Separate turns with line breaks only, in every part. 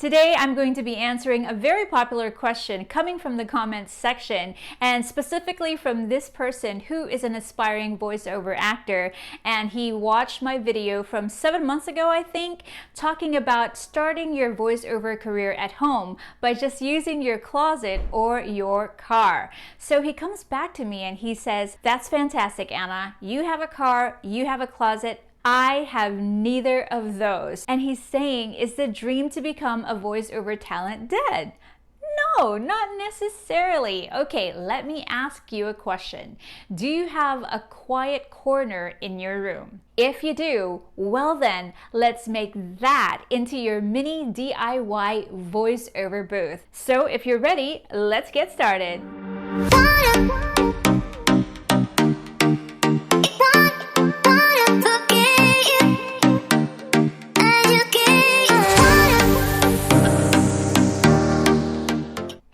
Today, I'm going to be answering a very popular question coming from the comments section, and specifically from this person who is an aspiring voiceover actor, and he watched my video from 7 months ago, I think, talking about starting your voiceover career at home by just using your closet or your car. So he comes back to me and he says, "That's fantastic, Anna. You have a car, you have a closet. I have neither of those." And he's saying, is the dream to become a voiceover talent dead? No, not necessarily. Okay, let me ask you a question. Do you have a quiet corner in your room? If you do, well then, let's make that into your mini DIY voiceover booth. So if you're ready, let's get started.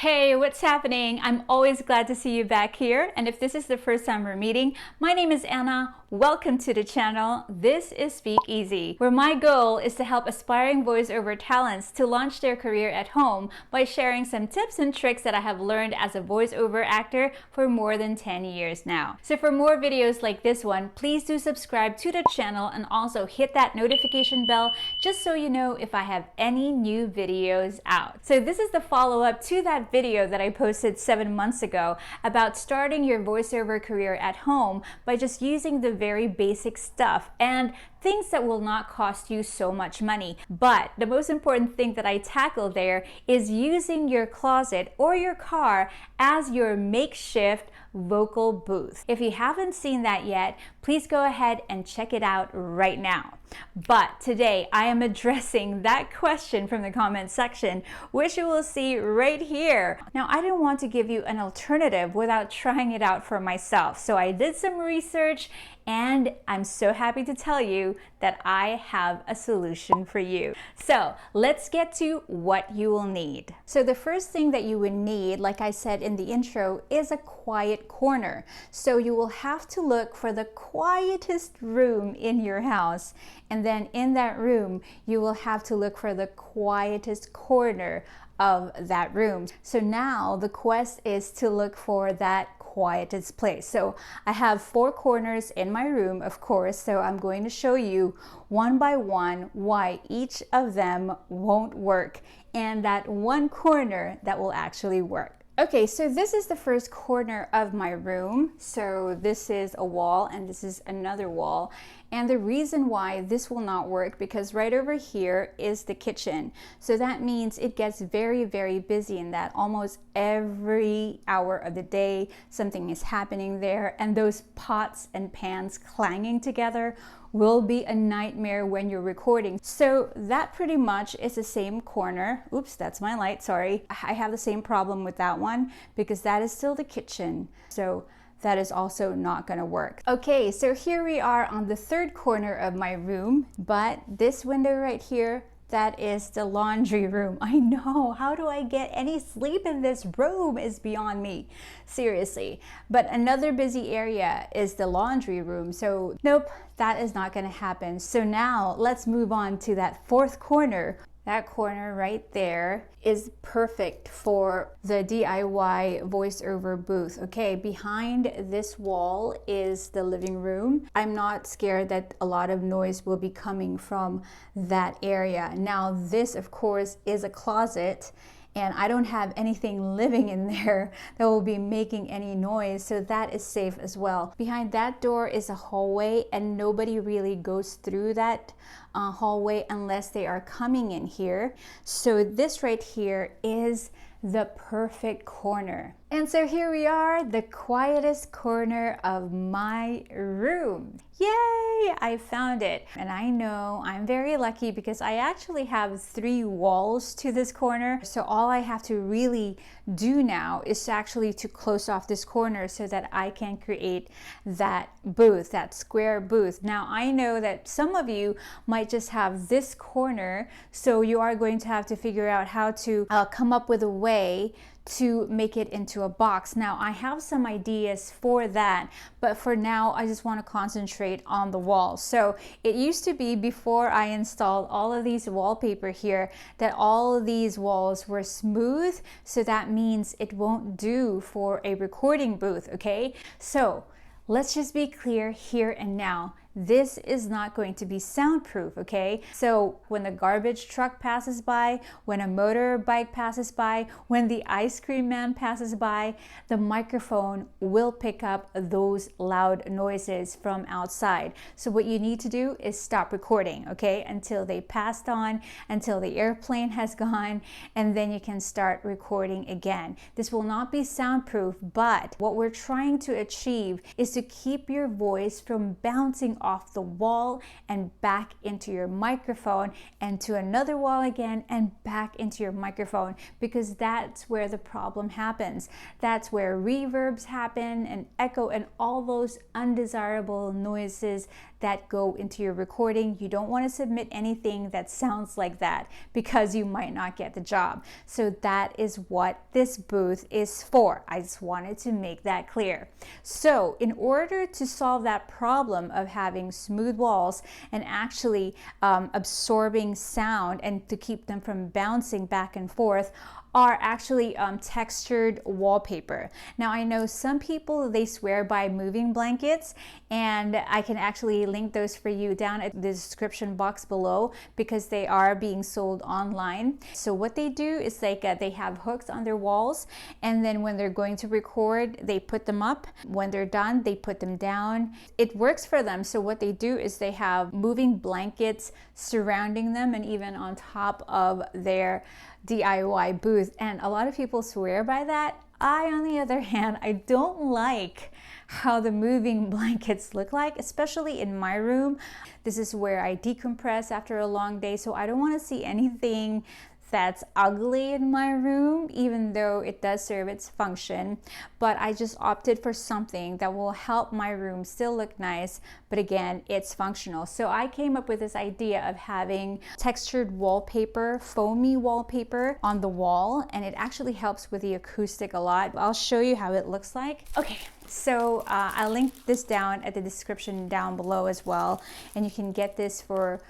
Hey, what's happening? I'm always glad to see you back here. And if this is the first time we're meeting, my name is Anna. Welcome to the channel. This is Speak Easy, where my goal is to help aspiring voiceover talents to launch their career at home by sharing some tips and tricks that I have learned as a voiceover actor for more than 10 years now. So for more videos like this one, please do subscribe to the channel and also hit that notification bell just so you know if I have any new videos out. So this is the follow-up to that video that I posted 7 months ago about starting your voiceover career at home by just using the very basic stuff and things that will not cost you so much money. But the most important thing that I tackle there is using your closet or your car as your makeshift vocal booth. If you haven't seen that yet, please go ahead and check it out right now. But today I am addressing that question from the comment section, which you will see right here. Now, I didn't want to give you an alternative without trying it out for myself. So I did some research and I'm so happy to tell you that I have a solution for you. So let's get to what you will need. So the first thing that you would need, like I said in the intro, is a quiet corner. So you will have to look for the quietest room in your house. And then in that room, you will have to look for the quietest corner of that room. So now the quest is to look for that quietest place. So I have 4 corners in my room, of course, so I'm going to show you one by one why each of them won't work and that one corner that will actually work. Okay, so this is the first corner of my room. So this is a wall and this is another wall. And the reason why this will not work, because right over here is the kitchen. So that means it gets very, very busy in that. Almost every hour of the day, something is happening there. And those pots and pans clanging together will be a nightmare when you're recording. So that pretty much is the same corner. Oops, that's my light, sorry. I have the same problem with that one because that is still the kitchen. So that is also not gonna work. Okay, so here we are on the third corner of my room, but this window right here, that is the laundry room. I know, how do I get any sleep in this room is beyond me, seriously. But another busy area is the laundry room. So nope, that is not gonna happen. So now let's move on to that fourth corner. That corner right there is perfect for the DIY voiceover booth. Okay, behind this wall is the living room. I'm not scared that a lot of noise will be coming from that area. Now, this, of course, is a closet, and I don't have anything living in there that will be making any noise, so that is safe as well. Behind that door is a hallway, and nobody really goes through that hallway unless they are coming in here. So this right here is the perfect corner. And so here we are, the quietest corner of my room. Yay, I found it. And I know I'm very lucky because I actually have 3 walls to this corner. So all I have to really do now is actually to close off this corner so that I can create that booth, that square booth. Now I know that some of you might just have this corner, so you are going to have to figure out how to come up with a way to make it into a box. Now I have some ideas for that, but for now I just want to concentrate on the wall. So it used to be, before I installed all of these wallpaper here, that all of these walls were smooth, so that means it won't do for a recording booth. Okay, so let's just be clear here and now. This is not going to be soundproof, okay? So when the garbage truck passes by, when a motorbike passes by, when the ice cream man passes by, the microphone will pick up those loud noises from outside. So what you need to do is stop recording, okay? Until they passed on, until the airplane has gone, and then you can start recording again. This will not be soundproof, but what we're trying to achieve is to keep your voice from bouncing off the wall and back into your microphone and to another wall again and back into your microphone, because that's where the problem happens. That's where reverbs happen and echo and all those undesirable noises that go into your recording. You don't want to submit anything that sounds like that, because you might not get the job. So that is what this booth is for. I just wanted to make that clear. So in order to solve that problem of having smooth walls and actually absorbing sound and to keep them from bouncing back and forth, are actually textured wallpaper. Now I know some people, they swear by moving blankets, and I can actually link those for you down at the description box below, because they are being sold online. So what they do is like they have hooks on their walls, and then when they're going to record, they put them up. When they're done, they put them down. It works for them. So what they do is they have moving blankets surrounding them and even on top of their DIY booth, and a lot of people swear by that. I, on the other hand, I don't like how the moving blankets look like, especially in my room. This is where I decompress after a long day, so I don't want to see anything that's ugly in my room, even though it does serve its function. But I just opted for something that will help my room still look nice, but again, it's functional. So I came up with this idea of having textured wallpaper, foamy wallpaper on the wall, and it actually helps with the acoustic a lot. I'll show you how it looks like. Okay. So I'll link this down at the description down below as well, and you can get this for,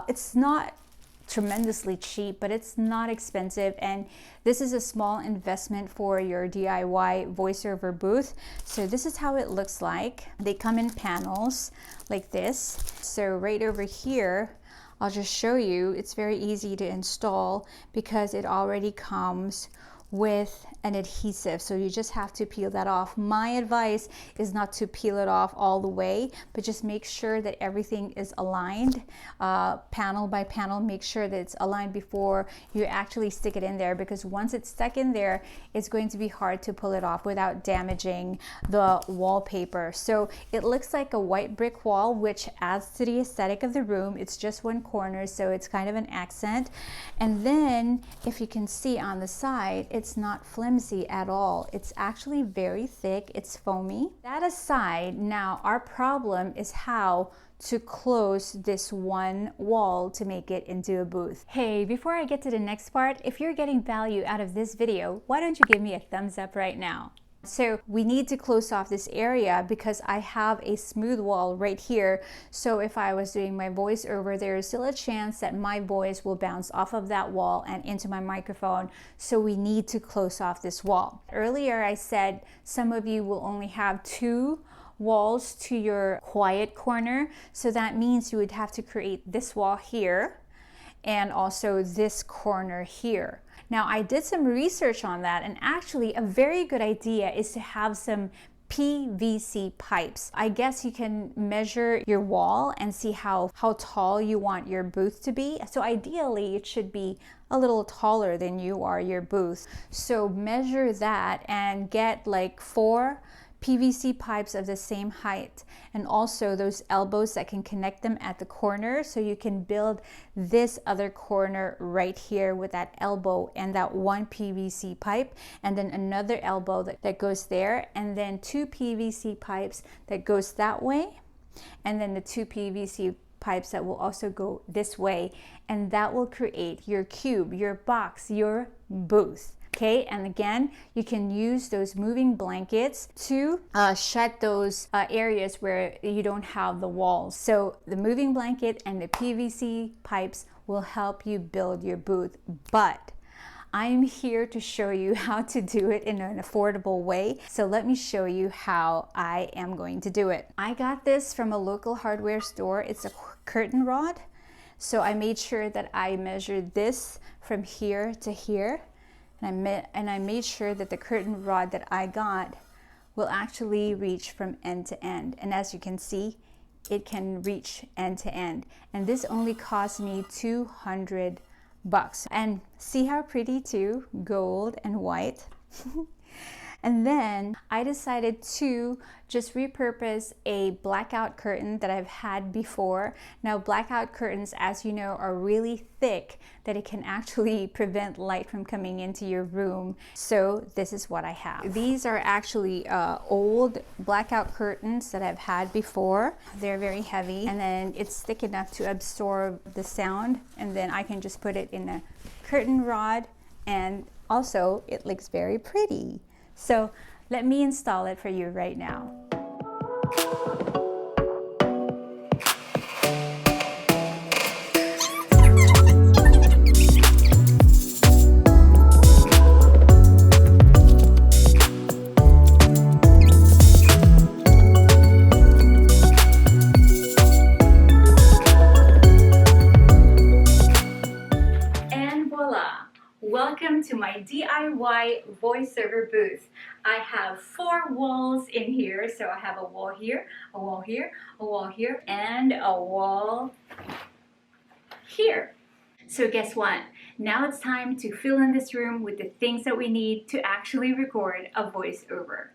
it's not tremendously cheap, but it's not expensive, and this is a small investment for your DIY voiceover booth. So this is how it looks like. They come in panels like this. So right over here, I'll just show you, it's very easy to install because it already comes with an adhesive, so you just have to peel that off. My advice is not to peel it off all the way, but just make sure that everything is aligned, panel by panel. Make sure that it's aligned before you actually stick it in there, because once it's stuck in there, it's going to be hard to pull it off without damaging the wallpaper. So it looks like a white brick wall, which adds to the aesthetic of the room. It's just one corner, so it's kind of an accent. And then if you can see on the side, it's not flimsy at all. It's actually very thick. It's foamy. That aside, now our problem is how to close this one wall to make it into a booth. Hey, before I get to the next part, if you're getting value out of this video, why don't you give me a thumbs up right now? So we need to close off this area because I have a smooth wall right here. So if I was doing my voiceover, there is still a chance that my voice will bounce off of that wall and into my microphone. So we need to close off this wall. Earlier I said some of you will only have 2 walls to your quiet corner. So that means you would have to create this wall here and also this corner here. Now I did some research on that, and actually a very good idea is to have some PVC pipes. I guess you can measure your wall and see how tall you want your booth to be. So ideally it should be a little taller than you are your booth. So measure that and get like 4 PVC pipes of the same height, and also those elbows that can connect them at the corner, so you can build this other corner right here with that elbow and that 1 PVC pipe, and then another elbow that goes there, and then 2 PVC pipes that goes that way, and then the 2 PVC pipes that will also go this way, and that will create your cube, your box, your booth. Okay, and again, you can use those moving blankets to shut those areas where you don't have the walls. So the moving blanket and the PVC pipes will help you build your booth, but I'm here to show you how to do it in an affordable way. So let me show you how I am going to do it. I got this from a local hardware store. It's a curtain rod. So I made sure that I measured this from here to here. And I made sure that the curtain rod that I got will actually reach from end to end. And as you can see, it can reach end to end. And this only cost me $200. And see how pretty too, gold and white. And then I decided to just repurpose a blackout curtain that I've had before. Now blackout curtains, as you know, are really thick that it can actually prevent light from coming into your room. So this is what I have. These are actually old blackout curtains that I've had before. They're very heavy, and then it's thick enough to absorb the sound, and then I can just put it in a curtain rod, and also it looks very pretty. So let me install it for you right now. And voila! Welcome to my DIY voiceover booth. I have 4 walls in here. So I have a wall here, a wall here, a wall here, and a wall here. So guess what? Now it's time to fill in this room with the things that we need to actually record a voiceover.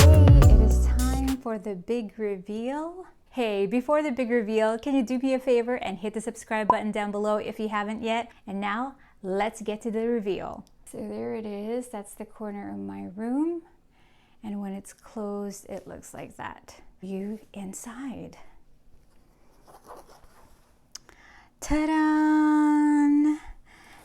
Okay, it is time for the big reveal. Hey, before the big reveal, can you do me a favor and hit the subscribe button down below if you haven't yet? And now, let's get to the reveal. So there it is. That's the corner of my room. And when it's closed, it looks like that. View inside. Ta-da!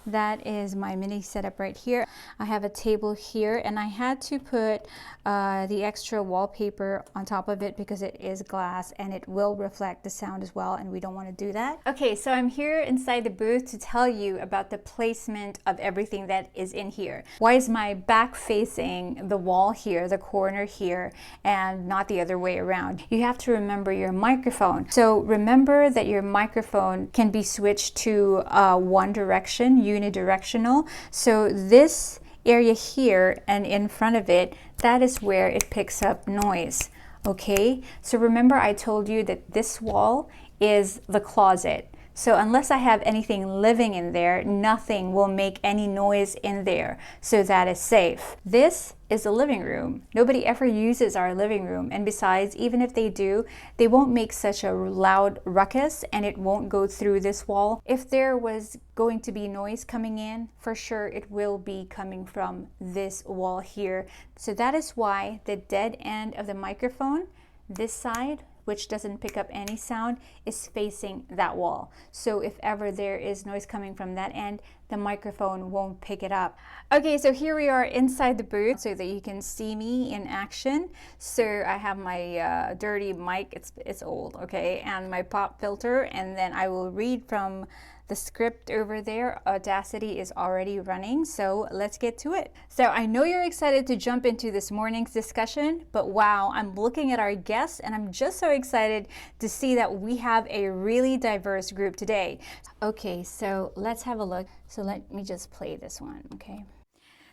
That is my mini setup right here. I have a table here, and I had to put the extra wallpaper on top of it because it is glass and it will reflect the sound as well, and we don't want to do that. Okay, so I'm here inside the booth to tell you about the placement of everything that is in here. Why is my back facing the wall here, the corner here, and not the other way around? You have to remember your microphone. So remember that your microphone can be switched to one direction, unidirectional. So this area here and in front of it, that is where it picks up noise. Okay, so remember I told you that this wall is the closet. So unless I have anything living in there, nothing will make any noise in there. So that is safe. This is the living room. Nobody ever uses our living room. And besides, even if they do, they won't make such a loud ruckus and it won't go through this wall. If there was going to be noise coming in, for sure it will be coming from this wall here. So that is why the dead end of the microphone, this side, which doesn't pick up any sound, is facing that wall. So if ever there is noise coming from that end, the microphone won't pick it up. Okay, so here we are inside the booth so that you can see me in action. So I have my dirty mic, it's old, okay, and my pop filter, and then I will read from the script over there. Audacity is already running, so let's get to it. So I know you're excited to jump into this morning's discussion, but wow, I'm looking at our guests and I'm just so excited to see that we have a really diverse group today. Okay, so let's have a look. So let me just play this one, okay?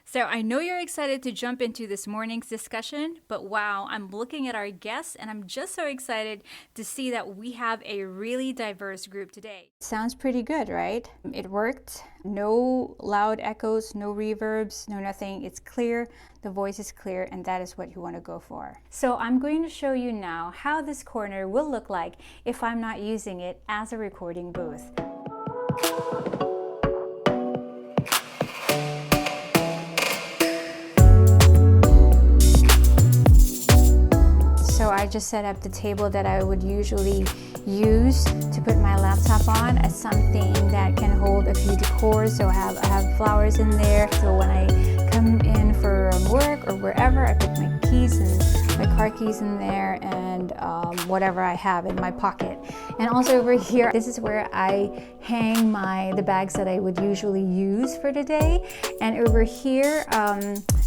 So I know you're excited to jump into this morning's discussion, but wow, I'm looking at our guests and I'm just so excited to see that we have a really diverse group today. Sounds pretty good, right? It worked. No loud echoes, no reverbs, no nothing. It's clear, the voice is clear, and that is what you want to go for. So I'm going to show you now how this corner will look like if I'm not using it as a recording booth. So I just set up the table that I would usually use to put my laptop on. I something that can hold a few decors. So I have flowers in there. So when I come in for work or wherever, I put my keys and my car keys in there, and whatever I have in my pocket. And also over here, this is where I hang the bags that I would usually use for the day. And over here,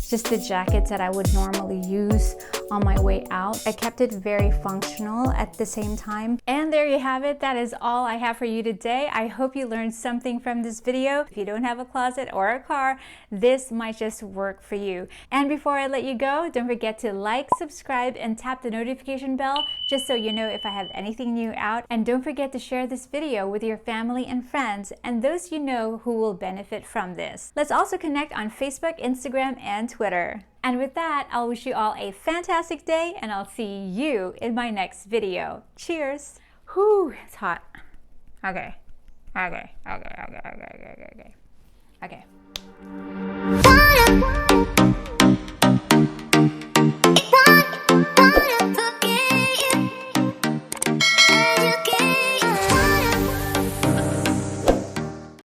just the jackets that I would normally use on my way out. I kept it very functional at the same time. And there you have it. That is all I have for you today. I hope you learned something from this video. If you don't have a closet or a car, this might just work for you. And before I let you go, don't forget to like, subscribe, and tap the notification bell just so you know if I have anything new out. And don't forget to share this video with your family and friends and those you know who will benefit from this. Let's also connect on Facebook, Instagram, and Twitter. And with that, I'll wish you all a fantastic day, and I'll see you in my next video. Cheers! Whew, it's hot. Okay. Okay.